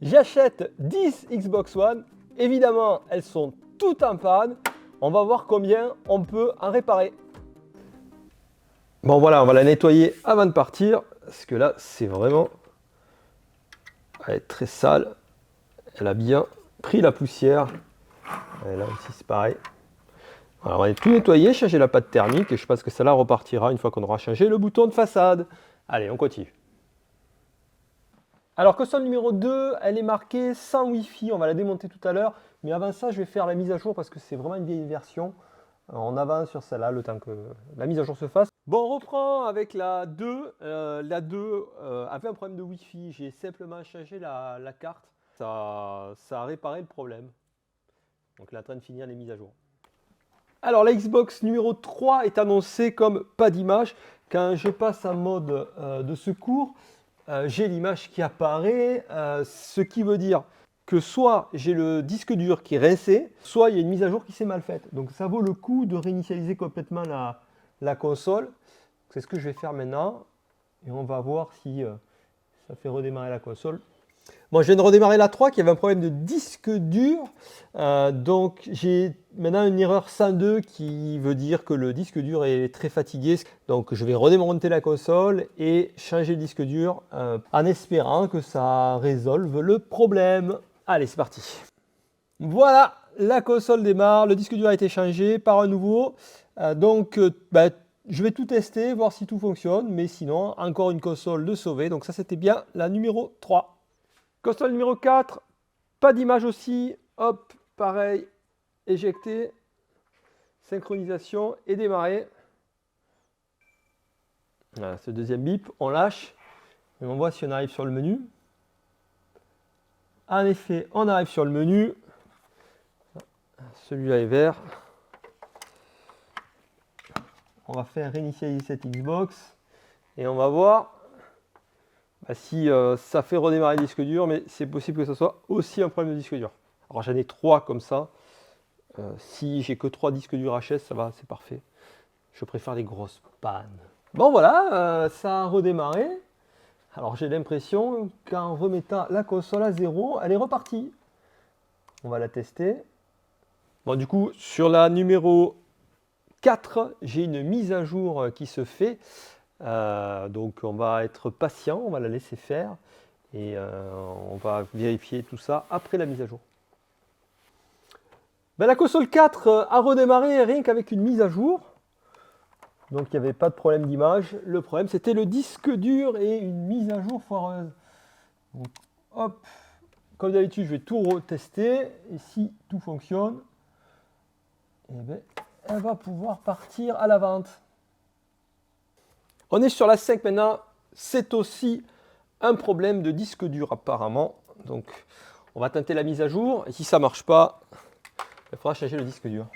J'achète 10 Xbox One. Évidemment, elles sont toutes en panne. On va voir combien on peut en réparer. Bon voilà, on va la nettoyer avant de partir. Parce que là, c'est vraiment... Elle est très sale. Elle a bien pris la poussière. Et là aussi, c'est pareil. Alors, on va tout nettoyer, changer la pâte thermique. Et je pense que celle-là repartira une fois qu'on aura changé le bouton de façade. Allez, on continue. Alors, console numéro 2, elle est marquée sans Wi-Fi. On va la démonter tout à l'heure. Mais avant ça, je vais faire la mise à jour parce que c'est vraiment une vieille version. On avance sur celle-là le temps que la mise à jour se fasse. Bon, on reprend avec la 2. La 2 avait un problème de Wi-Fi. J'ai simplement changé la carte. Ça a réparé le problème. Donc, elle est en train de finir les mises à jour. Alors, la Xbox numéro 3 est annoncée comme pas d'image. Quand je passe en mode de secours, j'ai l'image qui apparaît, ce qui veut dire que soit j'ai le disque dur qui est rincé, soit il y a une mise à jour qui s'est mal faite. Donc ça vaut le coup de réinitialiser complètement la console. C'est ce que je vais faire maintenant. Et on va voir si ça fait redémarrer la console. Bon, je viens de redémarrer la 3 qui avait un problème de disque dur. Donc j'ai maintenant une erreur 102 qui veut dire que le disque dur est très fatigué. Donc je vais redémonter la console et changer le disque dur en espérant que ça résolve le problème. Allez, c'est parti. Voilà, la console démarre, le disque dur a été changé par un nouveau. Je vais tout tester, voir si tout fonctionne. Mais sinon, encore une console de sauver. Donc ça, c'était bien la numéro 3. Console numéro 4, pas d'image aussi. Hop, pareil, éjecter, synchronisation et démarrer. Voilà, ce deuxième bip, on lâche et on voit si on arrive sur le menu. En effet, on arrive sur le menu. Celui-là est vert. On va faire réinitialiser cette Xbox et on va voir si ça fait redémarrer le disque dur, mais c'est possible que ce soit aussi un problème de disque dur. Alors j'en ai 3 comme ça. Si j'ai que 3 disques durs HS, ça va, c'est parfait. Je préfère les grosses pannes. Bon voilà, ça a redémarré. Alors j'ai l'impression qu'en remettant la console à 0, elle est repartie. On va la tester. Bon du coup, sur la numéro 4, j'ai une mise à jour qui se fait. Donc on va être patient, on va la laisser faire. Et on va vérifier tout ça après la mise à jour. Ben, la console 4 a redémarré rien qu'avec une mise à jour. Donc il n'y avait pas de problème d'image. Le problème c'était le disque dur et une mise à jour foireuse. Donc, hop, comme d'habitude je vais tout retester. Et si tout fonctionne, eh ben, elle va pouvoir partir à la vente. On est sur la 5 maintenant. C'est aussi un problème de disque dur apparemment. Donc on va tenter la mise à jour. Et si ça ne marche pas, il faudra changer le disque dur.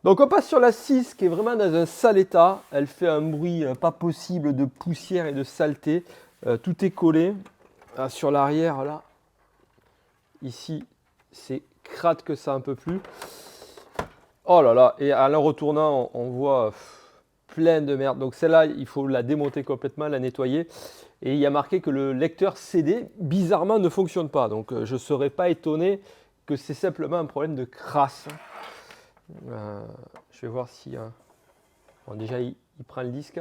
Donc on passe sur la 6 qui est vraiment dans un sale état. Elle fait un bruit pas possible de poussière et de saleté. Tout est collé. Sur l'arrière là, ici c'est crade que ça un peu plus. Oh là là, et à la retournant on voit plein de merde. Donc celle-là il faut la démonter complètement, la nettoyer. Et il y a marqué que le lecteur CD bizarrement ne fonctionne pas. Donc je ne serais pas étonné que c'est simplement un problème de crasse. Je vais voir si... Bon, déjà, il prend le disque.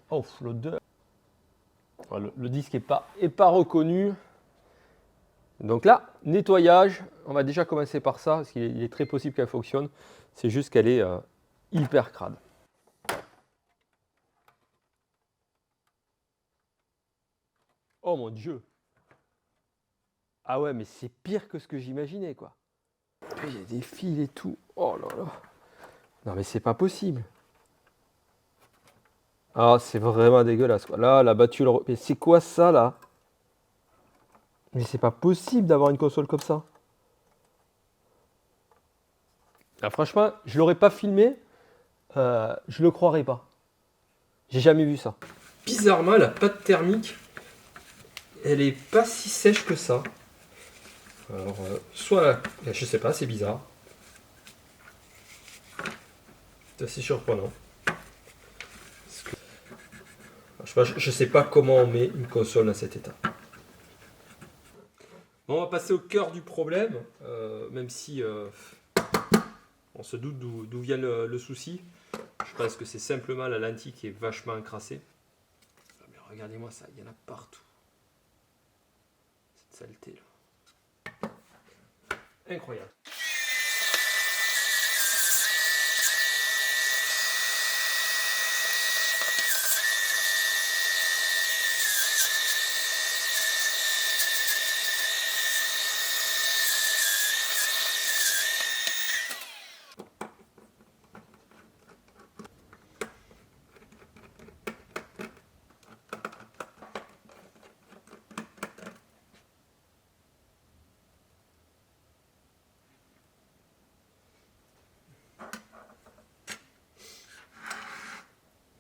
Oh, l'odeur. Le disque n'est pas reconnu. Donc là, nettoyage. On va déjà commencer par ça, parce qu'il est très possible qu'elle fonctionne. C'est juste qu'elle est hyper crade. Oh mon Dieu. Ah ouais, mais c'est pire que ce que j'imaginais, quoi. Il y a des fils et tout. Oh là là. Non mais c'est pas possible. Ah, c'est vraiment dégueulasse, quoi. Là, la battue... Mais c'est quoi ça, là? Mais c'est pas possible d'avoir une console comme ça. Ah, franchement, je l'aurais pas filmé. Je le croirais pas. J'ai jamais vu ça. Bizarrement, la pâte thermique, elle est pas si sèche que ça. Alors, soit... Je sais pas, c'est bizarre. C'est assez surprenant. Je sais pas comment on met une console dans cet état. Bon, on va passer au cœur du problème, même si on se doute d'où vient le souci. Je pense que c'est simplement la lentille qui est vachement encrassée. Mais regardez-moi ça, il y en a partout. Cette saleté là. Incroyable.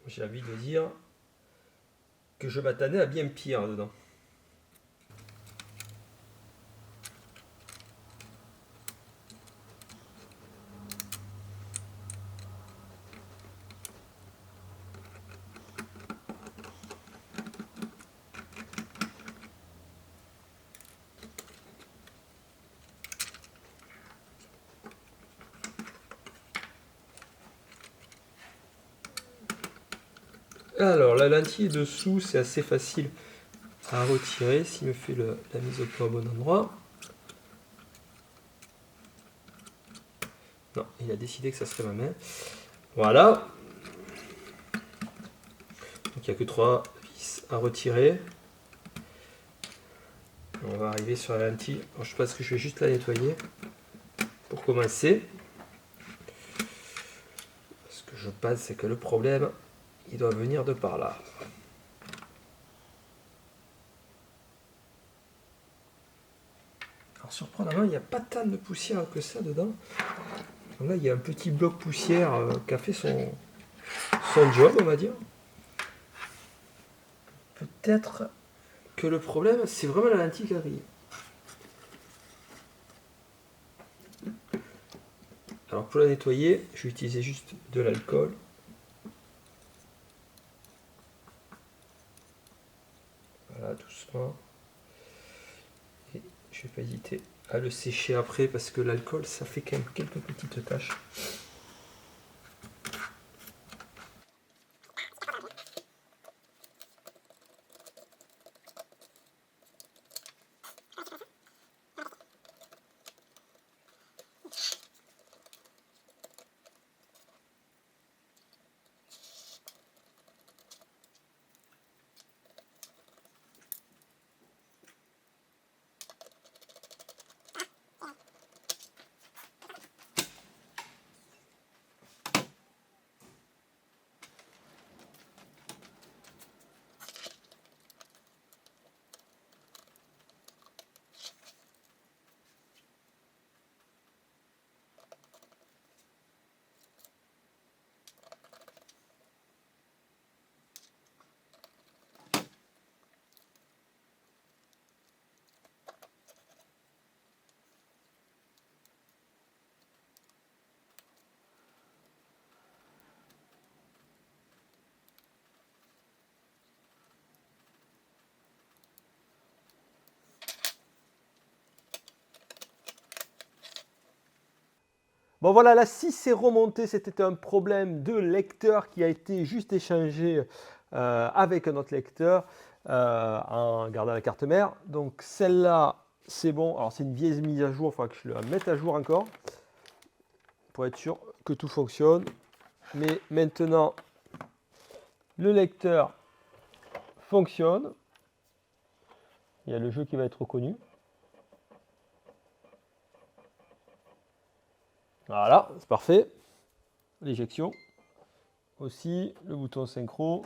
J'ai envie de dire que je m'attendais à bien pire dedans. Alors, la lentille dessous, c'est assez facile à retirer s'il me fait la mise au point au bon endroit. Non, il a décidé que ça serait ma main. Voilà. Donc il n'y a que 3 vis à retirer. On va arriver sur la lentille. Alors, je pense que je vais juste la nettoyer pour commencer. Ce que je pense, c'est que le problème, il doit venir de par là. Alors surprenamment, il n'y a pas tant de poussière que ça dedans. Donc là, il y a un petit bloc poussière qui a fait son job, on va dire. Peut-être que le problème, c'est vraiment la lentille qui a grillé. Alors pour la nettoyer, je vais utiliser juste de l'alcool. Voilà, doucement. Et je ne vais pas hésiter à le sécher après parce que l'alcool, ça fait quand même quelques petites taches. Bon voilà, la 6 est remontée, c'était un problème de lecteur qui a été juste échangé avec un autre lecteur en gardant la carte mère. Donc celle-là, c'est bon. Alors c'est une vieille mise à jour, il faudra que je la mette à jour encore pour être sûr que tout fonctionne. Mais maintenant, le lecteur fonctionne. Il y a le jeu qui va être reconnu. Voilà, c'est parfait. L'éjection. Aussi, le bouton synchro.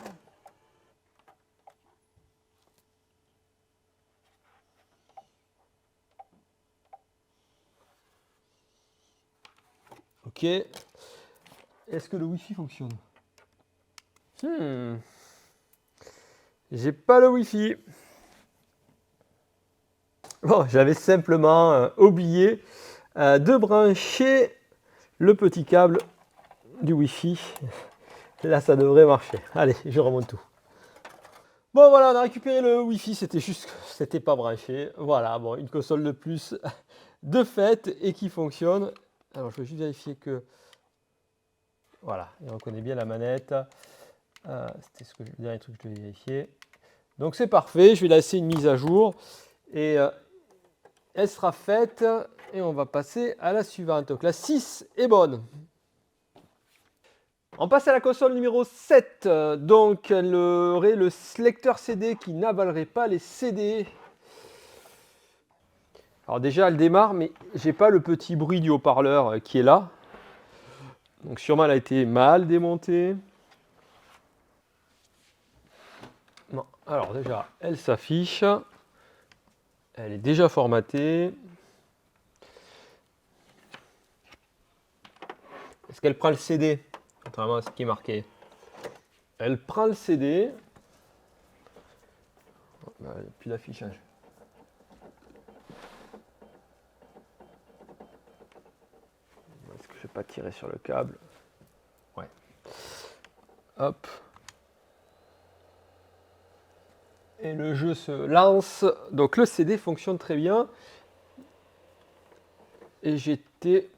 Ok. Est-ce que le Wi-Fi fonctionne? J'ai pas le Wi-Fi. Bon, j'avais simplement oublié de brancher le petit câble du Wi-Fi. Là, ça devrait marcher. Allez, je remonte tout. Bon voilà, on a récupéré le Wi-Fi, c'était juste que c'était pas branché. Voilà, bon, une console de plus de fait et qui fonctionne. Alors je vais juste vérifier que... Voilà, et on connaît bien la manette. C'était le dernier truc que je devais vérifier. Donc c'est parfait, je vais laisser une mise à jour et elle sera faite et on va passer à la suivante. Donc la 6 est bonne. On passe à la console numéro 7. Donc elle aurait le lecteur CD qui n'avalerait pas les CD. Alors déjà elle démarre mais j'ai pas le petit bruit du haut-parleur qui est là. Donc sûrement elle a été mal démontée. Non. Alors déjà elle s'affiche. Elle est déjà formatée. Est-ce qu'elle prend le CD? Contrairement à ce qui est marqué. Elle prend le CD. Il n'y a plus d'affichage. Est-ce que je ne vais pas tirer sur le câble? Ouais. Hop. Et le jeu se lance. Donc le CD fonctionne très bien. Et j'étais...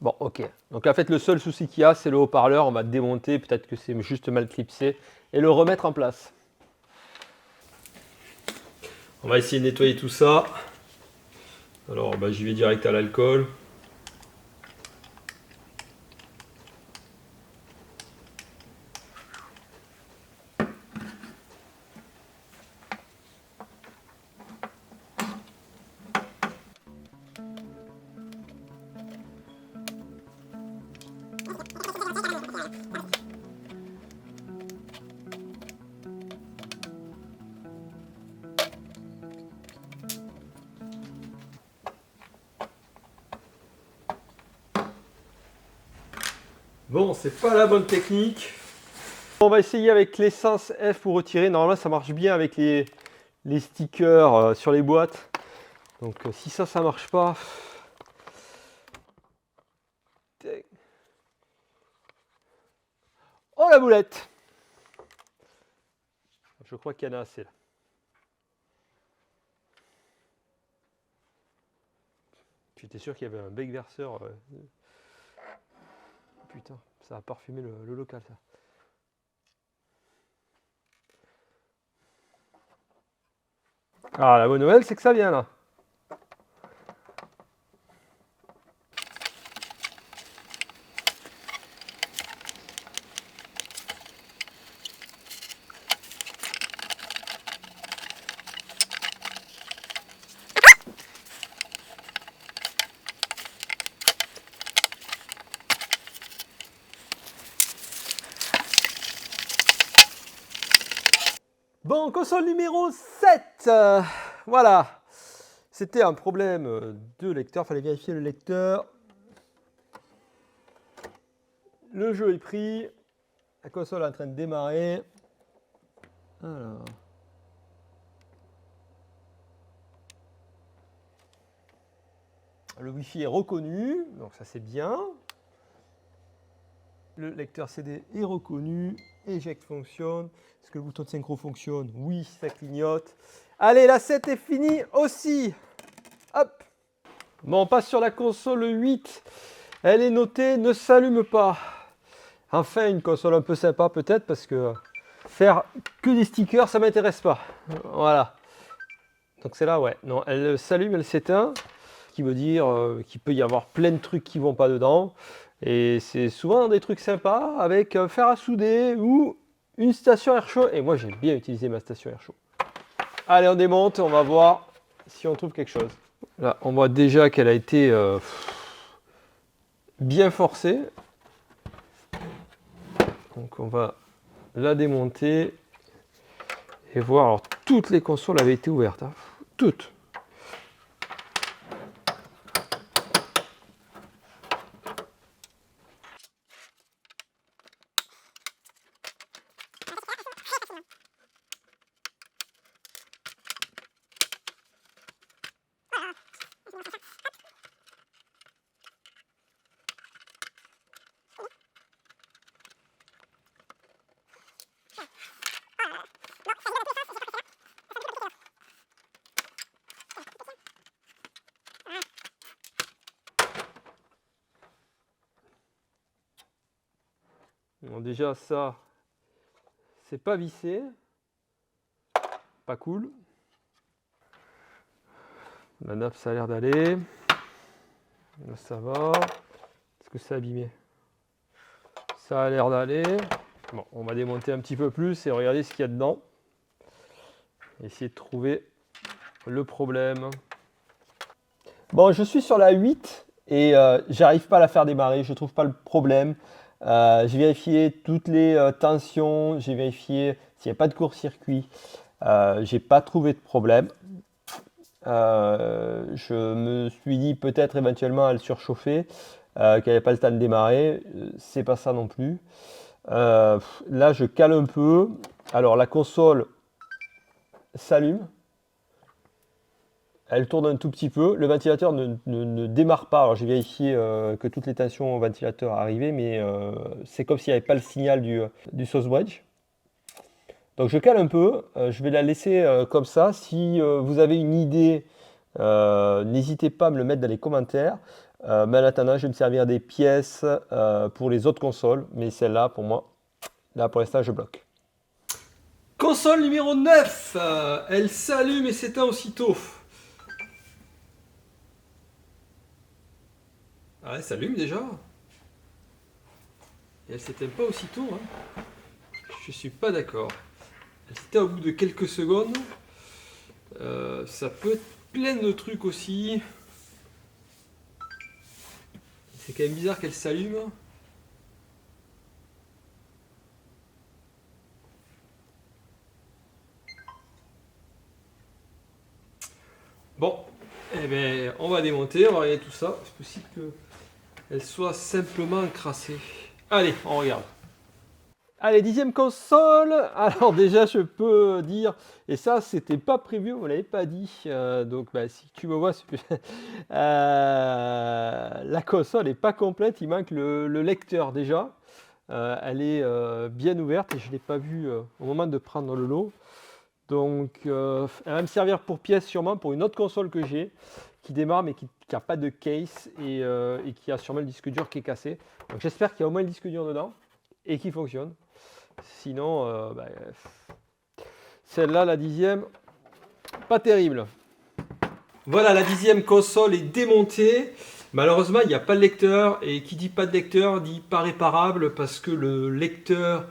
Bon, ok. Donc en fait, le seul souci qu'il y a, c'est le haut-parleur. On va démonter. Peut-être que c'est juste mal clipsé. Et le remettre en place. On va essayer de nettoyer tout ça. Alors, j'y vais direct à l'alcool. Bon, c'est pas la bonne technique. On va essayer avec l'essence F pour retirer. Normalement, ça marche bien avec les stickers sur les boîtes. Donc, si ça marche pas... Oh, la boulette! Je crois qu'il y en a assez là. J'étais sûr qu'il y avait un bec verseur. Putain, ça a parfumé le local, ça. Ah, la bonne nouvelle, c'est que ça vient là. Bon, console numéro 7. Voilà. C'était un problème de lecteur. Il fallait vérifier le lecteur. Le jeu est pris. La console est en train de démarrer. Alors. Le Wi-Fi est reconnu. Donc ça c'est bien. Le lecteur CD est reconnu. Eject fonctionne. Est-ce que le bouton de synchro fonctionne? Oui, ça clignote. Allez, la 7 est finie aussi. Hop. Bon, on passe sur la console 8. Elle est notée ne s'allume pas. Enfin, une console un peu sympa peut-être parce que faire que des stickers, ça m'intéresse pas. Voilà. Donc c'est là, ouais. Non, elle s'allume, elle s'éteint. Ce qui veut dire qu'il peut y avoir plein de trucs qui vont pas dedans. Et c'est souvent des trucs sympas avec un fer à souder ou une station air chaud. Et moi, j'aime bien utiliser ma station air chaud. Allez, on démonte, on va voir si on trouve quelque chose. Là, on voit déjà qu'elle a été bien forcée. Donc, on va la démonter et voir. Alors, toutes les consoles avaient été ouvertes. Hein. Toutes. Bon, déjà ça, c'est pas vissé, pas cool. La nappe, ça a l'air d'aller. Là, ça va. Est-ce que c'est abîmé? Ça a l'air d'aller. Bon, on va démonter un petit peu plus et regarder ce qu'il y a dedans. Essayer de trouver le problème. Bon, je suis sur la 8 et j'arrive pas à la faire démarrer. Je trouve pas le problème. J'ai vérifié toutes les tensions. J'ai vérifié s'il n'y a pas de court-circuit. J'ai pas trouvé de problème. Je me suis dit peut-être éventuellement elle surchauffait, qu'elle n'avait pas le temps de démarrer. C'est pas ça non plus. Là, je cale un peu. Alors, la console s'allume. Elle tourne un tout petit peu. Le ventilateur ne démarre pas. Alors, j'ai vérifié que toutes les tensions au ventilateur arrivaient, mais c'est comme s'il n'y avait pas le signal du sauce bridge. Donc, je cale un peu. Je vais la laisser comme ça. Si vous avez une idée, n'hésitez pas à me le mettre dans les commentaires. Mais en attendant, je vais me servir des pièces pour les autres consoles. Mais celle-là, pour moi, là, pour l'instant, je bloque. Console numéro 9, elle s'allume et s'éteint aussitôt. Ah, elle s'allume déjà. Et elle s'éteint pas aussitôt. Hein. Je suis pas d'accord. Elle s'éteint au bout de quelques secondes. Ça peut être plein de trucs aussi. C'est quand même bizarre qu'elle s'allume. Bon, eh ben, on va démonter, on va regarder tout ça. C'est possible qu'elle soit simplement encrassée. Allez, on regarde. Allez, 10e console. Alors déjà, je peux dire, et ça, c'était pas prévu, on l'avait pas dit. Donc, bah, si tu me vois, la console n'est pas complète. Il manque le lecteur déjà. Elle est bien ouverte et je l'ai pas vue au moment de prendre le lot. Donc, elle va me servir pour pièce sûrement pour une autre console que j'ai qui démarre mais qui n'a pas de case et qui a sûrement le disque dur qui est cassé. Donc, j'espère qu'il y a au moins le disque dur dedans et qui fonctionne. Sinon, celle-là, la 10e, pas terrible. Voilà, la 10e console est démontée. Malheureusement, il n'y a pas de lecteur. Et qui dit pas de lecteur dit pas réparable parce que le lecteur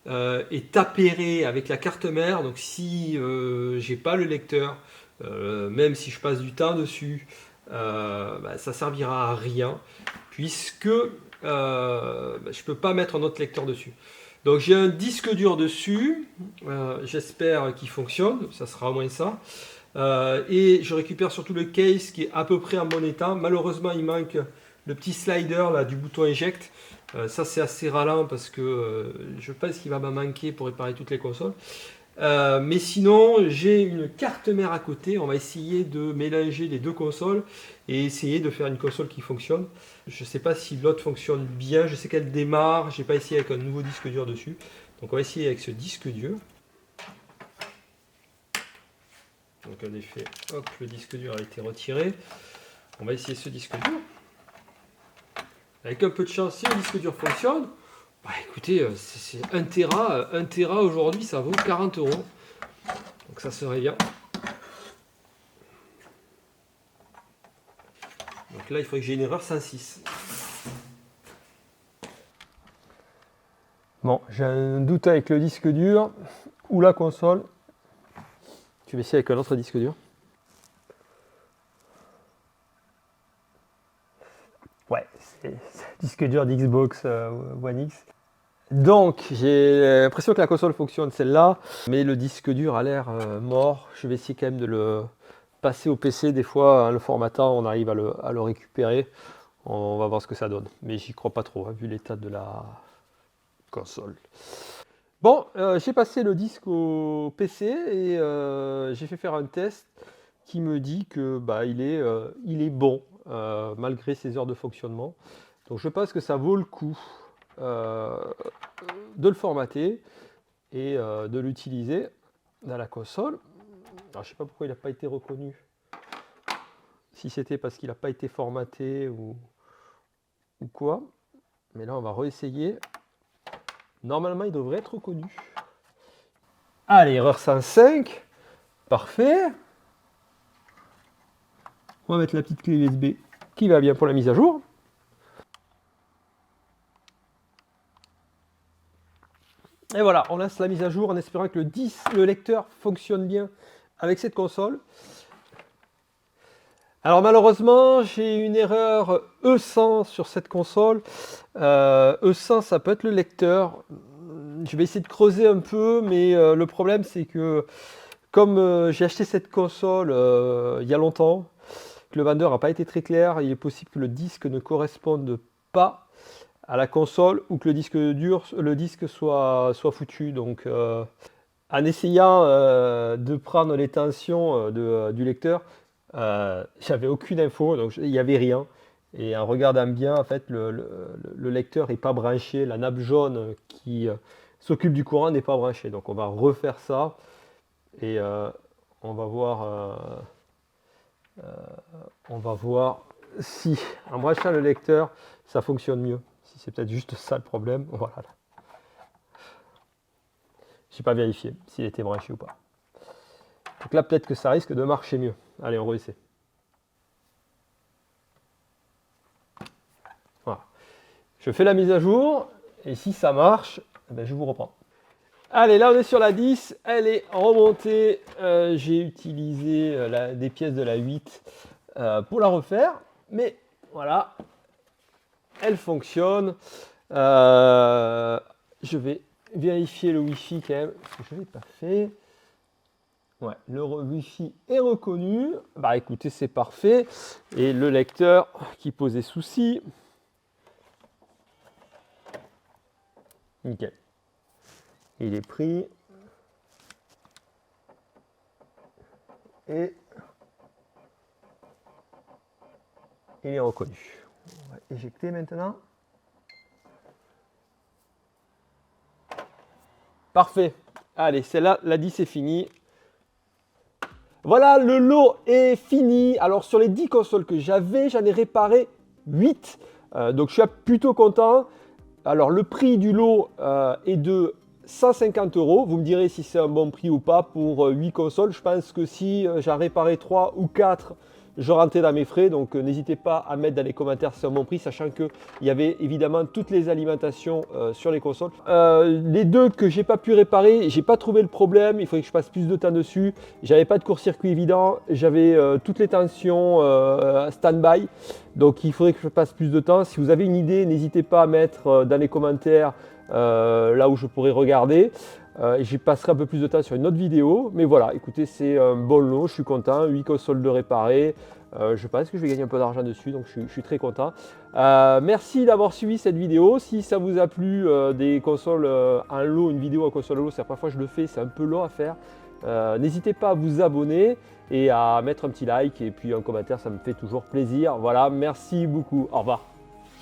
est appairé avec la carte mère. Donc si j'ai pas le lecteur, même si je passe du temps dessus, ça servira à rien puisque je peux pas mettre un autre lecteur dessus. Donc j'ai un disque dur dessus, j'espère qu'il fonctionne, ça sera au moins ça. Et je récupère surtout le case qui est à peu près en bon état. Malheureusement, il manque le petit slider là, du bouton eject. Ça, c'est assez ralent parce que je pense qu'il va m'en manquer pour réparer toutes les consoles. Mais sinon, j'ai une carte mère à côté. On va essayer de mélanger les deux consoles et essayer de faire une console qui fonctionne. Je ne sais pas si l'autre fonctionne bien. Je sais qu'elle démarre. Je n'ai pas essayé avec un nouveau disque dur dessus. Donc, on va essayer avec ce disque dur. Donc en effet, hop, le disque dur a été retiré. On va essayer ce disque dur. Avec un peu de chance, si le disque dur fonctionne, bah écoutez, c'est 1 Tera. 1 Tera aujourd'hui, ça vaut 40 €. Donc ça serait bien. Donc là, il faudrait que j'ai une erreur 106. Bon, j'ai un doute avec le disque dur ou la console. Je vais essayer avec un autre disque dur. Ouais, c'est disque dur d'Xbox One X. Donc, j'ai l'impression que la console fonctionne, celle-là, mais le disque dur a l'air mort. Je vais essayer quand même de le passer au PC. Des fois, en le formatant, on arrive à le récupérer. On va voir ce que ça donne. Mais j'y crois pas trop, hein, vu l'état de la console. Bon, j'ai passé le disque au PC et j'ai fait faire un test qui me dit que il est bon malgré ses heures de fonctionnement. Donc je pense que ça vaut le coup de le formater et de l'utiliser dans la console. Alors je sais pas pourquoi il n'a pas été reconnu. Si c'était parce qu'il n'a pas été formaté ou quoi. Mais là on va réessayer. Normalement, il devrait être reconnu. Allez, erreur 105. Parfait. On va mettre la petite clé USB qui va bien pour la mise à jour. Et voilà, on lance la mise à jour en espérant que le lecteur fonctionne bien avec cette console. Alors malheureusement, j'ai une erreur E100 sur cette console. E100, ça peut être le lecteur. Je vais essayer de creuser un peu, mais le problème c'est que comme j'ai acheté cette console il y a longtemps, que le vendeur n'a pas été très clair, il est possible que le disque ne corresponde pas à la console ou que le disque soit foutu. Donc en essayant de prendre les tensions du lecteur, j'avais aucune info, donc il n'y avait rien. Et en regardant bien, en fait, le lecteur n'est pas branché, la nappe jaune qui s'occupe du courant n'est pas branchée. Donc on va refaire ça et on va voir si en branchant le lecteur, ça fonctionne mieux. Si c'est peut-être juste ça le problème. Voilà. J'ai pas vérifié s'il était branché ou pas. Donc là, peut-être que ça risque de marcher mieux. Allez, on réessaie. Voilà. Je fais la mise à jour et si ça marche, eh ben, je vous reprends. Allez, là on est sur la 10, elle est remontée. J'ai utilisé des pièces de la 8 pour la refaire, mais voilà, elle fonctionne. Je vais vérifier le Wi-Fi quand même, parce que je ne l'ai pas fait. Ouais, le Wi-Fi est reconnu. Bah écoutez, c'est parfait. Et le lecteur qui posait souci. Nickel. Il est pris. Et il est reconnu. On va éjecter maintenant. Parfait. Allez, celle-là, la 10 est finie. Voilà, le lot est fini. Alors, sur les 10 consoles que j'avais, j'en ai réparé 8. Donc, je suis plutôt content. Alors, le prix du lot est de 150 €. Vous me direz si c'est un bon prix ou pas pour 8 consoles. Je pense que si j'en réparais 3 ou 4, je rentrais dans mes frais. Donc, n'hésitez pas à mettre dans les commentaires si c'est un bon prix, sachant qu'il y avait évidemment toutes les alimentations sur les consoles. Les deux que j'ai pas pu réparer, j'ai pas trouvé le problème. Il faudrait que je passe plus de temps dessus. J'avais pas de court-circuit évident. J'avais toutes les tensions stand-by. Donc, il faudrait que je passe plus de temps. Si vous avez une idée, n'hésitez pas à mettre dans les commentaires là où je pourrais regarder. J'y passerai un peu plus de temps sur une autre vidéo. Mais voilà, écoutez, c'est un bon lot. Je suis content. 8 consoles de réparer. Je pense que je vais gagner un peu d'argent dessus. Donc, je suis très content. Merci d'avoir suivi cette vidéo. Si ça vous a plu, des consoles en lot, une vidéo en console en lot, c'est la première fois que je le fais. C'est un peu long à faire. N'hésitez pas à vous abonner et à mettre un petit like et puis un commentaire, ça me fait toujours plaisir. Voilà, merci beaucoup. Au revoir.